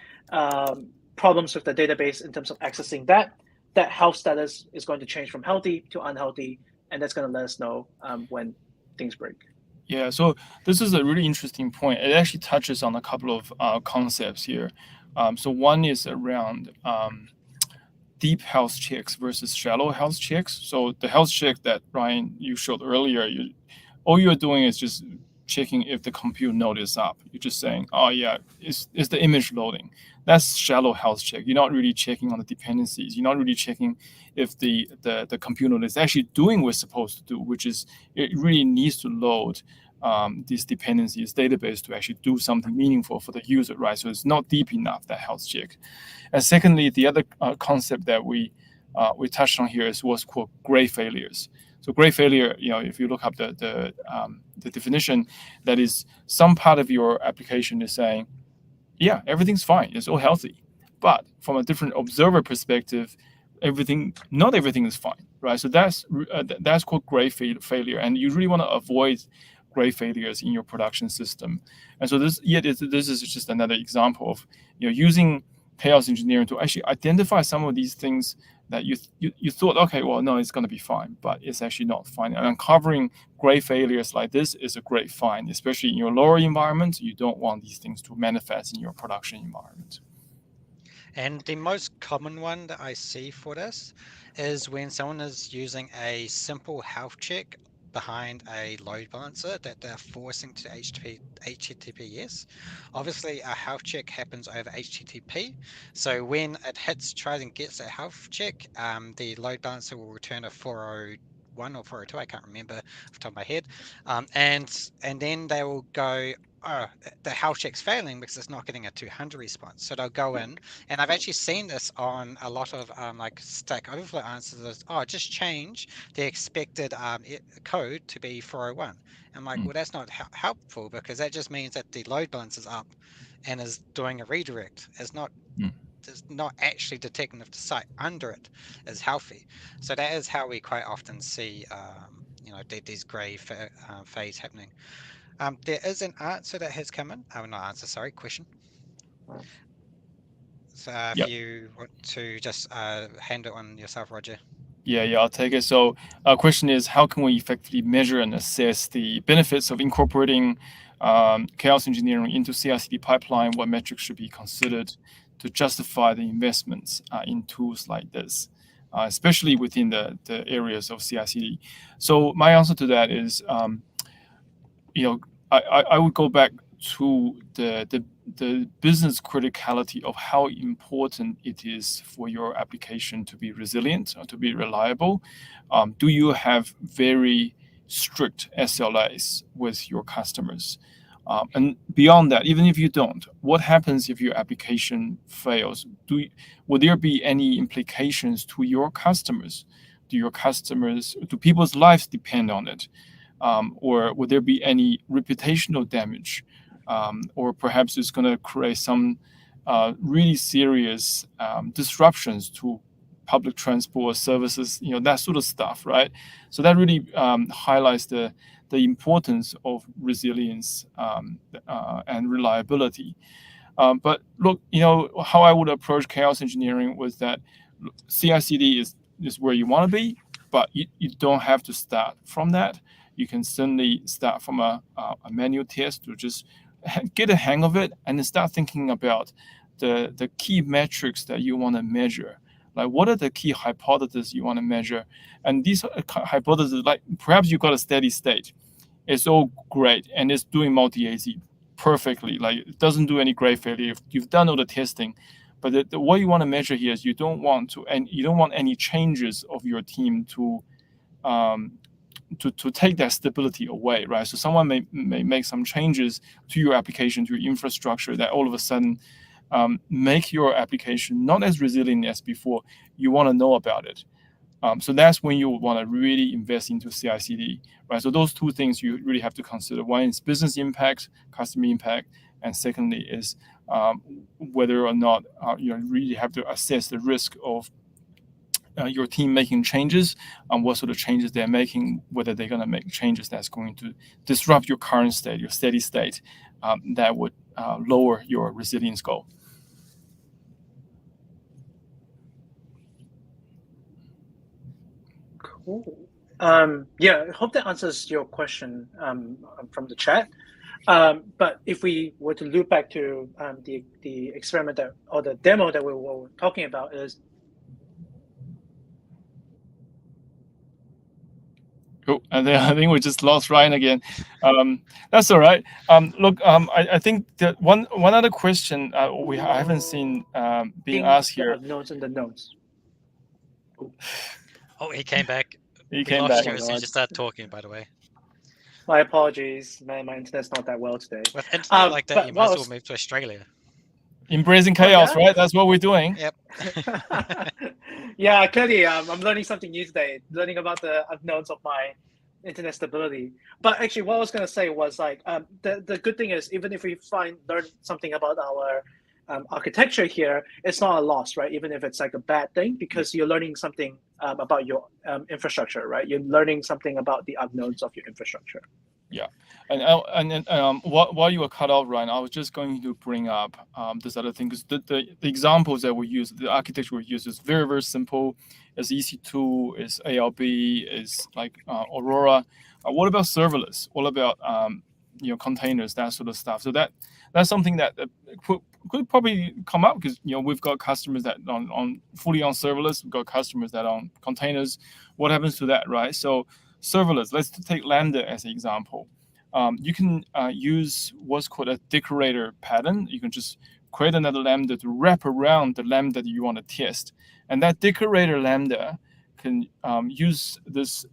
Speaker 3: problems with the database in terms of accessing that health status is going to change from healthy to unhealthy, and that's going to let us know when things break.
Speaker 2: Yeah, so this is a really interesting point. It actually touches on a couple of concepts here. So one is around deep health checks versus shallow health checks. So the health check that Ryan you showed earlier, all you're doing is just checking if the compute node is up. You're just saying, oh yeah, is the image loading? That's shallow health check. You're not really checking on the dependencies. You're not really checking if the compute node is actually doing what it's supposed to do, which is it really needs to load these dependencies database to actually do something meaningful for the user, right? So it's not deep enough, that health check. And secondly, the other concept that we touched on here is what's called gray failures. So gray failure, if you look up the definition, that is some part of your application is saying, yeah, everything's fine, it's all healthy. But from a different observer perspective, not everything is fine, right? So that's called grade failure, and you really want to avoid grade failures in your production system. And so this is just another example of using chaos engineering to actually identify some of these things that you thought, okay, well, no, it's going to be fine, but it's actually not fine. And uncovering grade failures like this is a great find, especially in your lower environment. You don't want these things to manifest in your production environment.
Speaker 1: And the most common one that I see for this is when someone is using a simple health check behind a load balancer that they're forcing to HTTPS. Obviously, a health check happens over HTTP. So when it tries and gets a health check, the load balancer will return a 401 or 402, I can't remember off the top of my head. And then they will go, oh, the health check's failing because it's not getting a 200 response. So they'll go in, and I've actually seen this on a lot of like Stack Overflow answers. Just change the expected code to be 401. I'm like, well, that's not helpful, because that just means that the load balance is up and is doing a redirect. It's not actually detecting if the site under it is healthy. So that is how we quite often see these grey phase happening. There is an answer that has come in. Not answer, sorry, question. So if you want to just hand it on yourself, Roger.
Speaker 2: Yeah, I'll take it. So our question is, how can we effectively measure and assess the benefits of incorporating chaos engineering into CI/CD pipeline? What metrics should be considered to justify the investments in tools like this, especially within the areas of CI/CD? So my answer to that is, I would go back to the business criticality of how important it is for your application to be resilient or to be reliable. Do you have very strict SLAs with your customers? And beyond that, even if you don't, what happens if your application fails? Would there be any implications to your customers? Do people's lives depend on it? Or would there be any reputational damage? Or perhaps it's going to create some really serious disruptions to public transport services, that sort of stuff, right? So that really highlights the importance of resilience and reliability. But look, how I would approach chaos engineering was that CI/CD is where you want to be, but you don't have to start from that. You can certainly start from a manual test to just get a hang of it, and then start thinking about the key metrics that you want to measure. Like, what are the key hypotheses you want to measure? And these hypotheses, like perhaps you got a steady state. It's all great, and it's doing multi-AZ perfectly. Like, it doesn't do any grade failure. You've done all the testing. But what you want to measure here is you don't want any changes of your team to take that stability away, right? So someone may make some changes to your application, to your infrastructure, that all of a sudden make your application not as resilient as before. You want to know about it. So that's when you want to really invest into CI/CD, right? So those two things you really have to consider. One is business impact, customer impact, and secondly is whether or not you really have to assess the risk of your team making changes, what sort of changes they're making, whether they're going to make changes that's going to disrupt your current state, your steady state, that would lower your resilience goal.
Speaker 3: Cool. Yeah, I hope that answers your question from the chat. But if we were to loop back to the experiment or the demo that we were talking about is.
Speaker 2: Cool. And then I think we just lost Ryan again. That's all right. Look, I think that one other question I haven't seen being asked here.
Speaker 3: Notes in the notes.
Speaker 1: Oh, he came back.
Speaker 2: He came back.
Speaker 1: You as soon as you started talking, by the way.
Speaker 3: My apologies. My internet's not that well today.
Speaker 1: With internet like that, you might as well move to Australia.
Speaker 2: Embracing chaos, right? That's what we're doing.
Speaker 1: Yep.
Speaker 3: Yeah, clearly, I'm learning something new today. Learning about the unknowns of my internet stability. But actually, what I was going to say was like the good thing is, even if we learn something about our architecture here, it's not a loss, right? Even if it's like a bad thing, because you're learning something about your infrastructure, right? You're learning something about the unknowns of your infrastructure.
Speaker 2: Yeah, and while you were cut off, Ryan, I was just going to bring up this other thing, because the examples that we use, the architecture we use is very, very simple. It's EC2, it's ALB, is like Aurora. What about serverless? What about containers, that sort of stuff? So that's something that could probably come up, because we've got customers that on fully on serverless, we've got customers that on containers. What happens to that, right? So serverless, let's take Lambda as an example. You can use what's called a decorator pattern. You can just create another Lambda to wrap around the Lambda that you want to test. And that decorator Lambda can use this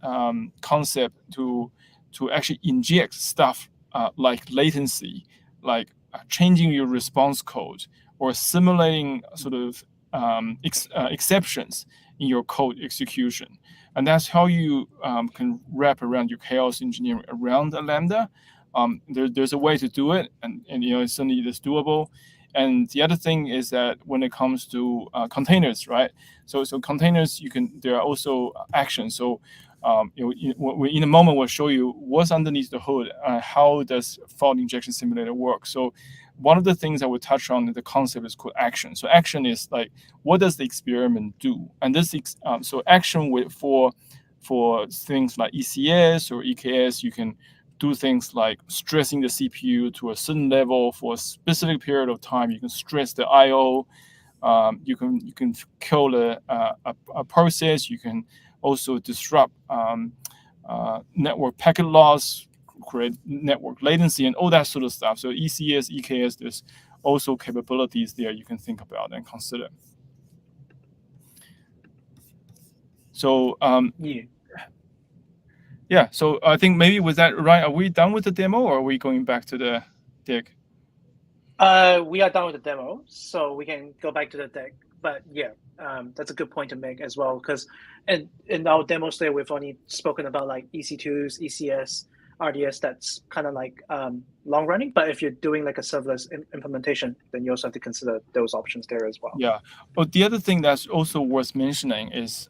Speaker 2: concept to actually inject stuff like latency, like changing your response code, or simulating sort of exceptions in your code execution. And that's how you can wrap around your chaos engineering around a Lambda. There's a way to do it, and certainly it's doable. And the other thing is that when it comes to containers, right? So containers, there are also actions. So in a moment we'll show you what's underneath the hood. How does fault injection simulator work? So one of the things that we touch on, the concept is called action. So action is like, what does the experiment do? And this so action for things like ECS or EKS, you can do things like stressing the CPU to a certain level for a specific period of time. You can stress the I/O. You can kill a process. You can also disrupt network packet loss, create network latency, and all that sort of stuff. So ECS, EKS, there's also capabilities there you can think about and consider. So yeah, so I think maybe with that, Ryan, are we done with the demo, or are we going back to the deck?
Speaker 3: We are done with the demo, so we can go back to the deck. But yeah, that's a good point to make as well, because in our demos today, we've only spoken about like EC2s, ECS, RDS. That's kind of like long running. But if you're doing like a serverless implementation, then you also have to consider those options there as well.
Speaker 2: Yeah. But the other thing that's also worth mentioning is,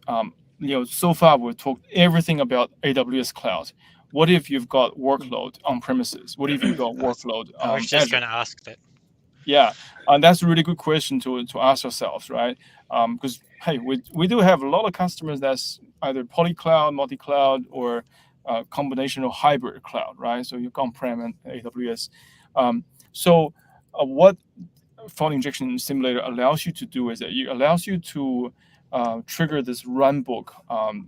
Speaker 2: so far we've talked everything about AWS cloud. What if you've got workload on premises? What if you've got workload on
Speaker 1: I was just
Speaker 2: Azure?
Speaker 1: going to ask that.
Speaker 2: Yeah, and that's a really good question to ask ourselves, right? Because hey, we do have a lot of customers that's either poly-cloud, multi-cloud, or combination of hybrid cloud, right? So you've got on-prem and AWS. What fault injection simulator allows you to do is that it allows you to trigger this runbook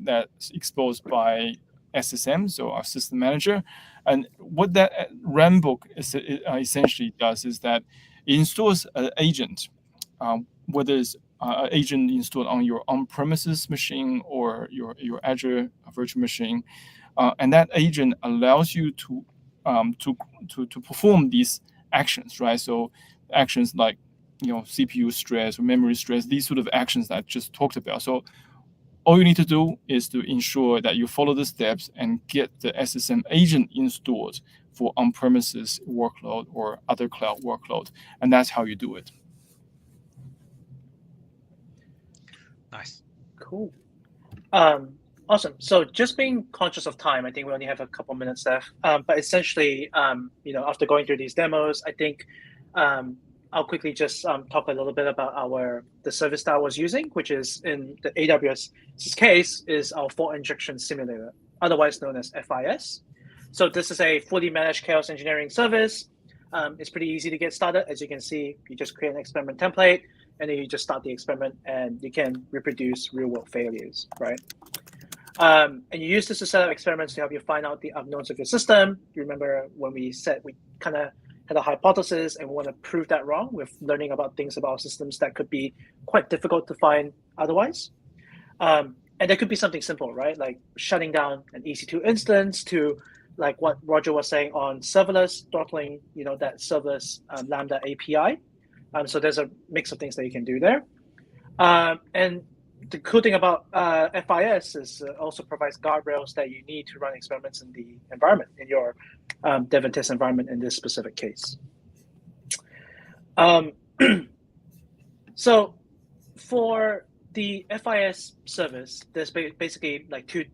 Speaker 2: that's exposed by SSM, so our system manager. And what that runbook essentially does is that it installs an agent, whether it's an agent installed on your on-premises machine or your Azure virtual machine, and that agent allows you to perform these actions, right? So actions like CPU stress or memory stress, these sort of actions that I just talked about. So all you need to do is to ensure that you follow the steps and get the SSM agent installed for on-premises workload or other cloud workload. And that's how you do it.
Speaker 1: Nice.
Speaker 3: Cool. Awesome. So just being conscious of time, I think we only have a couple minutes left. But essentially, after going through these demos, I think I'll quickly just talk a little bit about the service that I was using, which is in the AWS's case is our fault injection simulator, otherwise known as FIS. So this is a fully managed chaos engineering service. It's pretty easy to get started. As you can see, you just create an experiment template, and then you just start the experiment, and you can reproduce real-world failures, right? And you use this to set up experiments to help you find out the unknowns of your system. You remember when we said we kind of had a hypothesis and we want to prove that wrong with learning about things about systems that could be quite difficult to find otherwise. And there could be something simple, right? Like shutting down an EC2 instance to like what Roger was saying on serverless, throttling, that serverless Lambda API. So there's a mix of things that you can do there. And the cool thing about FIS is also provides guardrails that you need to run experiments in the environment, in your dev and test environment in this specific case. So for the FIS service, there's basically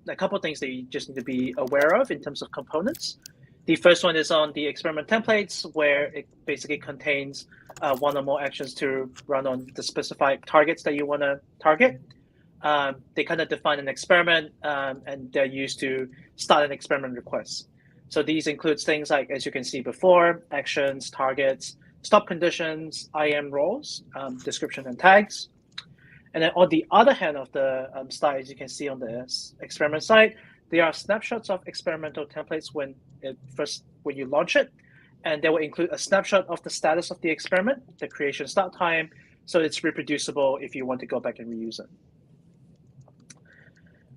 Speaker 3: a couple of things that you just need to be aware of in terms of components. The first one is on the experiment templates, where it basically contains one or more actions to run on the specified targets that you want to target. They kind of define an experiment, and they're used to start an experiment request. So these includes things like, as you can see before, actions, targets, stop conditions, IAM roles, description and tags. And then on the other hand of the slides, you can see on the experiment side, there are snapshots of experimental templates when you launch it, and they will include a snapshot of the status of the experiment, the creation start time, so it's reproducible if you want to go back and reuse it.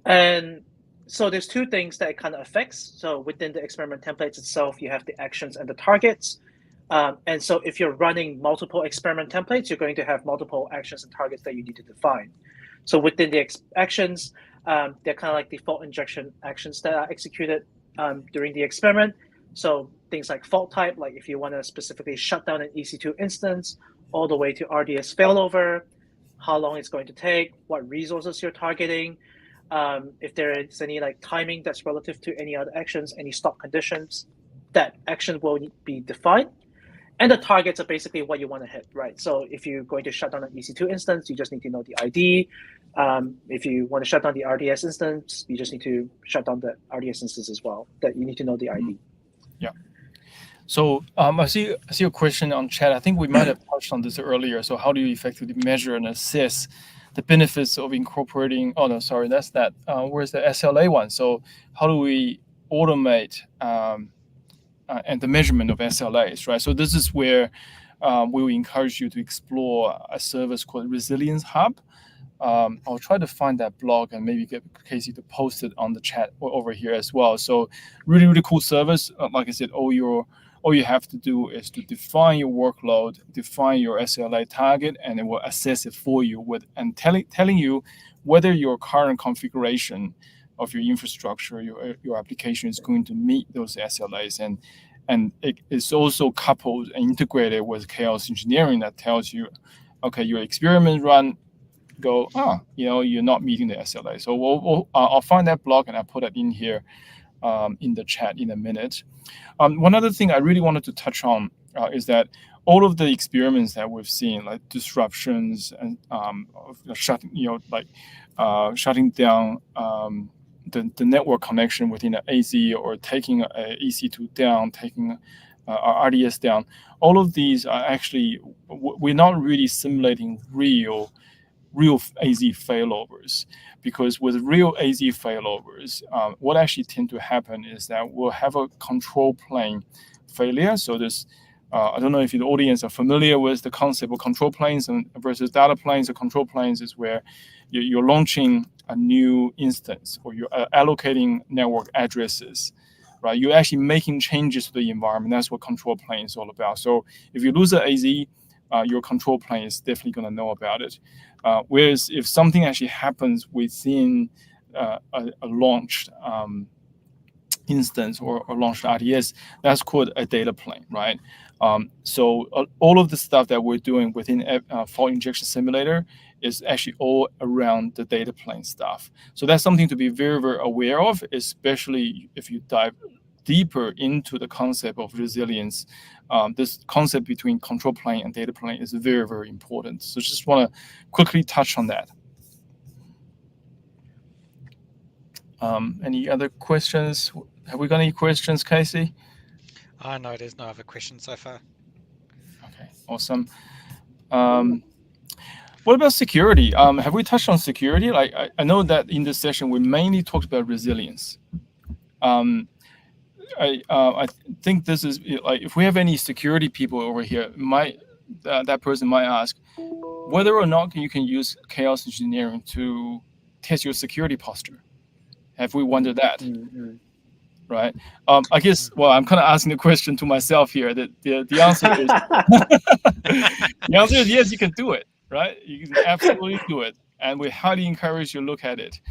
Speaker 3: And so there's two things that it kind of affects. So within the experiment templates itself, you have the actions and the targets. And so if you're running multiple experiment templates, you're going to have multiple actions and targets that you need to define. So within the actions, they're kind of like default injection actions that are executed during the experiment. So things like fault type, like if you want to specifically shut down an EC2 instance, all the way to RDS failover, how long it's going to take, what resources you're targeting, if there is any like timing that's relative to any other actions, any stop conditions, that action will be defined. And the targets are basically what you want to hit, right? So if you're going to shut down an EC2 instance, you just need to know the ID. If you want to shut down the RDS instance, you just need to shut down the RDS instance as well, that you need to know the ID.
Speaker 2: Yeah. So I see a question on chat. I think we might have touched on this earlier. So how do you effectively measure and assess the benefits of incorporating? Oh no, sorry, that's that. Where's the SLA one? So how do we automate and the measurement of SLAs, right? So this is where we will encourage you to explore a service called Resilience Hub. I'll try to find that blog and maybe get Casey to post it on the chat over here as well. So really, really cool service. Like I said, all you have to do is to define your workload, define your SLA target, and it will assess it for you and telling you whether your current configuration of your infrastructure, your application is going to meet those SLAs. And it is also coupled and integrated with chaos engineering that tells you, okay, your experiment run, you're not meeting the SLA. So I'll find that blog and I'll put it in here in the chat in a minute. One other thing I really wanted to touch on is that all of the experiments that we've seen, like disruptions and shutting down the network connection within an AZ, or taking a EC2 down, taking RDS down, all of these are actually, we're not really simulating real AZ failovers, because with real AZ failovers, what actually tend to happen is that we'll have a control plane failure. So this, I don't know if the audience are familiar with the concept of control planes versus data planes. The control planes is where you're launching a new instance, or you're allocating network addresses, right? You're actually making changes to the environment. That's what control plane is all about. So if you lose an AZ, your control plane is definitely going to know about it. Whereas if something actually happens within a launched instance or launched RDS, that's called a data plane, right? So all of the stuff that we're doing within fault injection simulator is actually all around the data plane stuff. So that's something to be very, very aware of, especially if you dive deeper into the concept of resilience. This concept between control plane and data plane is very, very important. So just want to quickly touch on that. Any other questions? Have we got any questions, Casey?
Speaker 1: No, there's no other questions so far.
Speaker 2: Okay, awesome. What about security? Have we touched on security? Like I know that in this session we mainly talked about resilience. I think this is like, if we have any security people over here, that person might ask whether or not you can use chaos engineering to test your security posture. Have we wondered that?
Speaker 3: Mm-hmm.
Speaker 2: Right. I guess. Well, I'm kind of asking the question to myself here. That the answer is the answer is yes. You can do it. Right. You can absolutely do it, and we highly encourage you to look at it.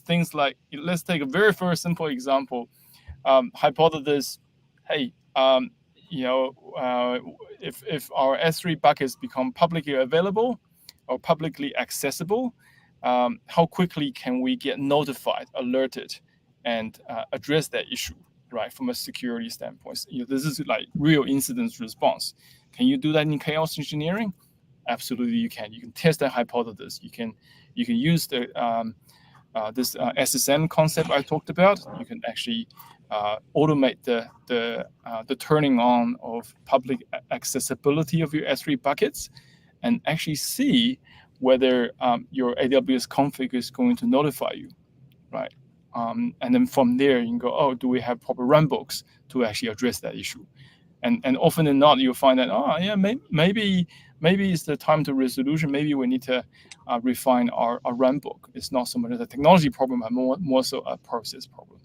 Speaker 2: Things like, let's take a very first simple example. Hypothesis. Hey, if our S3 buckets become publicly available or publicly accessible, how quickly can we get notified, alerted, and address that issue, right? From a security standpoint, this is like real incident response. Can you do that in chaos engineering? Absolutely, you can. You can test that hypothesis. You can use the this SSM concept I talked about. You can actually automate the turning on of public accessibility of your S3 buckets, and actually see whether your AWS config is going to notify you, right? And then from there, you can go, oh, do we have proper runbooks to actually address that issue? And often than not, you'll find that, oh, yeah, maybe it's the time to resolution. Maybe we need to refine our runbook. It's not so much a technology problem, but more so a process problem.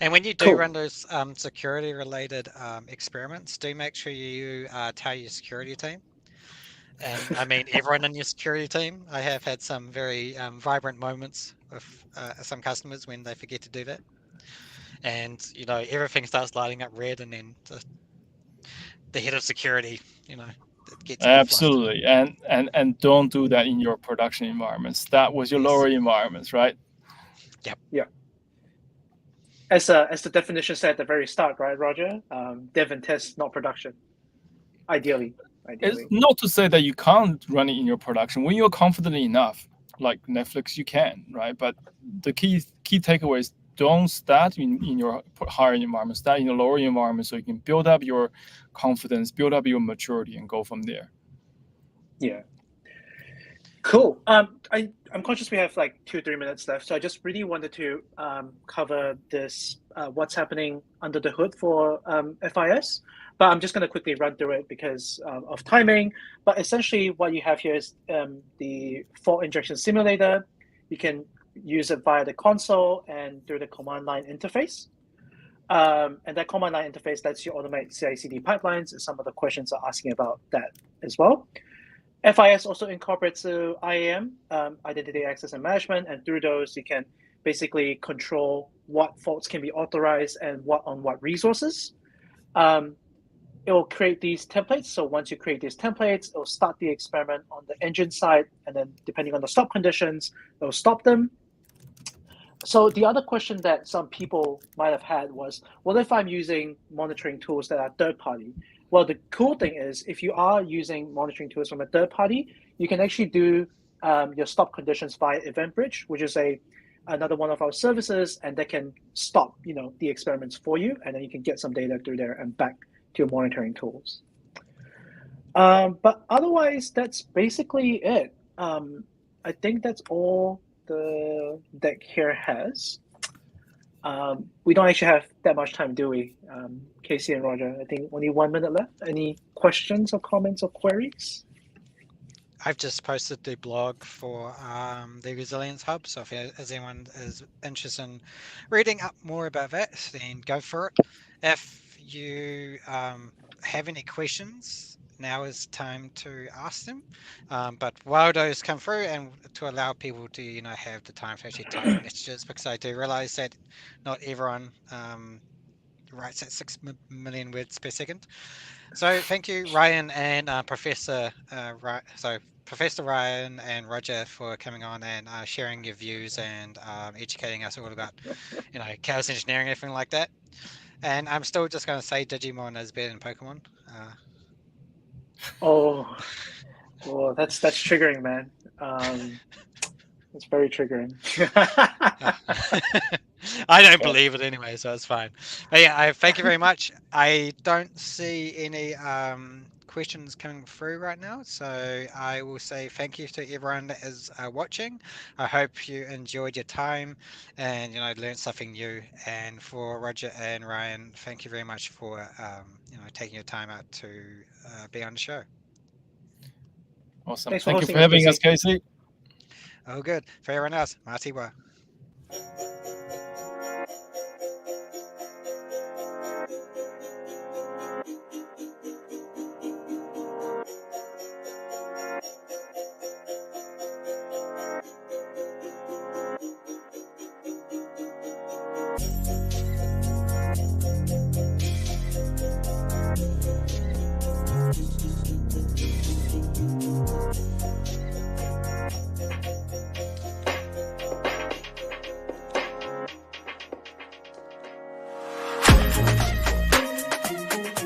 Speaker 1: And when you do run those security-related experiments, do make sure you tell your security team. And I mean, everyone in your security team. I have had some very vibrant moments with some customers when they forget to do that. And, everything starts lighting up red, and then the head of security, gets
Speaker 2: absolutely. And don't do that in your production environments. That was your lower environments, right?
Speaker 1: Yep.
Speaker 3: Yeah. As the definition said at the very start, right, Roger? Dev and test, not production. Ideally.
Speaker 2: It's not to say that you can't run it in your production. When you're confident enough, like Netflix, you can, right? But the key takeaway is don't start in your higher environment. Start in the lower environment so you can build up your confidence, build up your maturity, and go from there.
Speaker 3: Yeah. Cool. I'm conscious we have like 2-3 minutes left, so I just really wanted to cover this what's happening under the hood for FIS. But I'm just going to quickly run through it because of timing. But essentially, what you have here is the fault injection simulator. You can use it via the console and through the command line interface. And that command line interface lets you automate CI/CD pipelines, and some of the questions are asking about that as well. FIS also incorporates IAM, Identity Access and Management, and through those, you can basically control what faults can be authorized and on what resources. It will create these templates. So once you create these templates, it will start the experiment on the engine side, and then depending on the stop conditions, it will stop them. So the other question that some people might have had was, what if I'm using monitoring tools that are third party? Well, the cool thing is if you are using monitoring tools from a third party, you can actually do your stop conditions via EventBridge, which is another one of our services, and that can stop the experiments for you, and then you can get some data through there and back to your monitoring tools. But otherwise, that's basically it. I think that's all the deck here has. We don't actually have that much time, do we? Casey and Roger, I think only 1 minute left. Any questions or comments or queries?
Speaker 1: I've just posted the blog for the Resilience Hub, so if anyone is interested in reading up more about that, then go for it. If you have any questions, now is time to ask them. But while those come through, and to allow people to have the time to actually type messages, because I do realize that not everyone writes at 6 million words per second. So thank you, Ryan and Professor Ryan and Roger, for coming on and sharing your views and educating us all about chaos engineering and everything like that. And I'm still just going to say Digimon is better than Pokemon.
Speaker 3: Oh, that's triggering, man. It's very triggering.
Speaker 1: I don't believe it anyway, so it's fine. But yeah, thank you very much. I don't see any questions coming through right now, so I will say thank you to everyone that is watching. I hope you enjoyed your time and learned something new. And for Roger and Ryan, thank you very much for taking your time out to be on the show.
Speaker 2: Awesome. Thank you for having us, Casey.
Speaker 1: Oh, good. For everyone else, Mā te wā.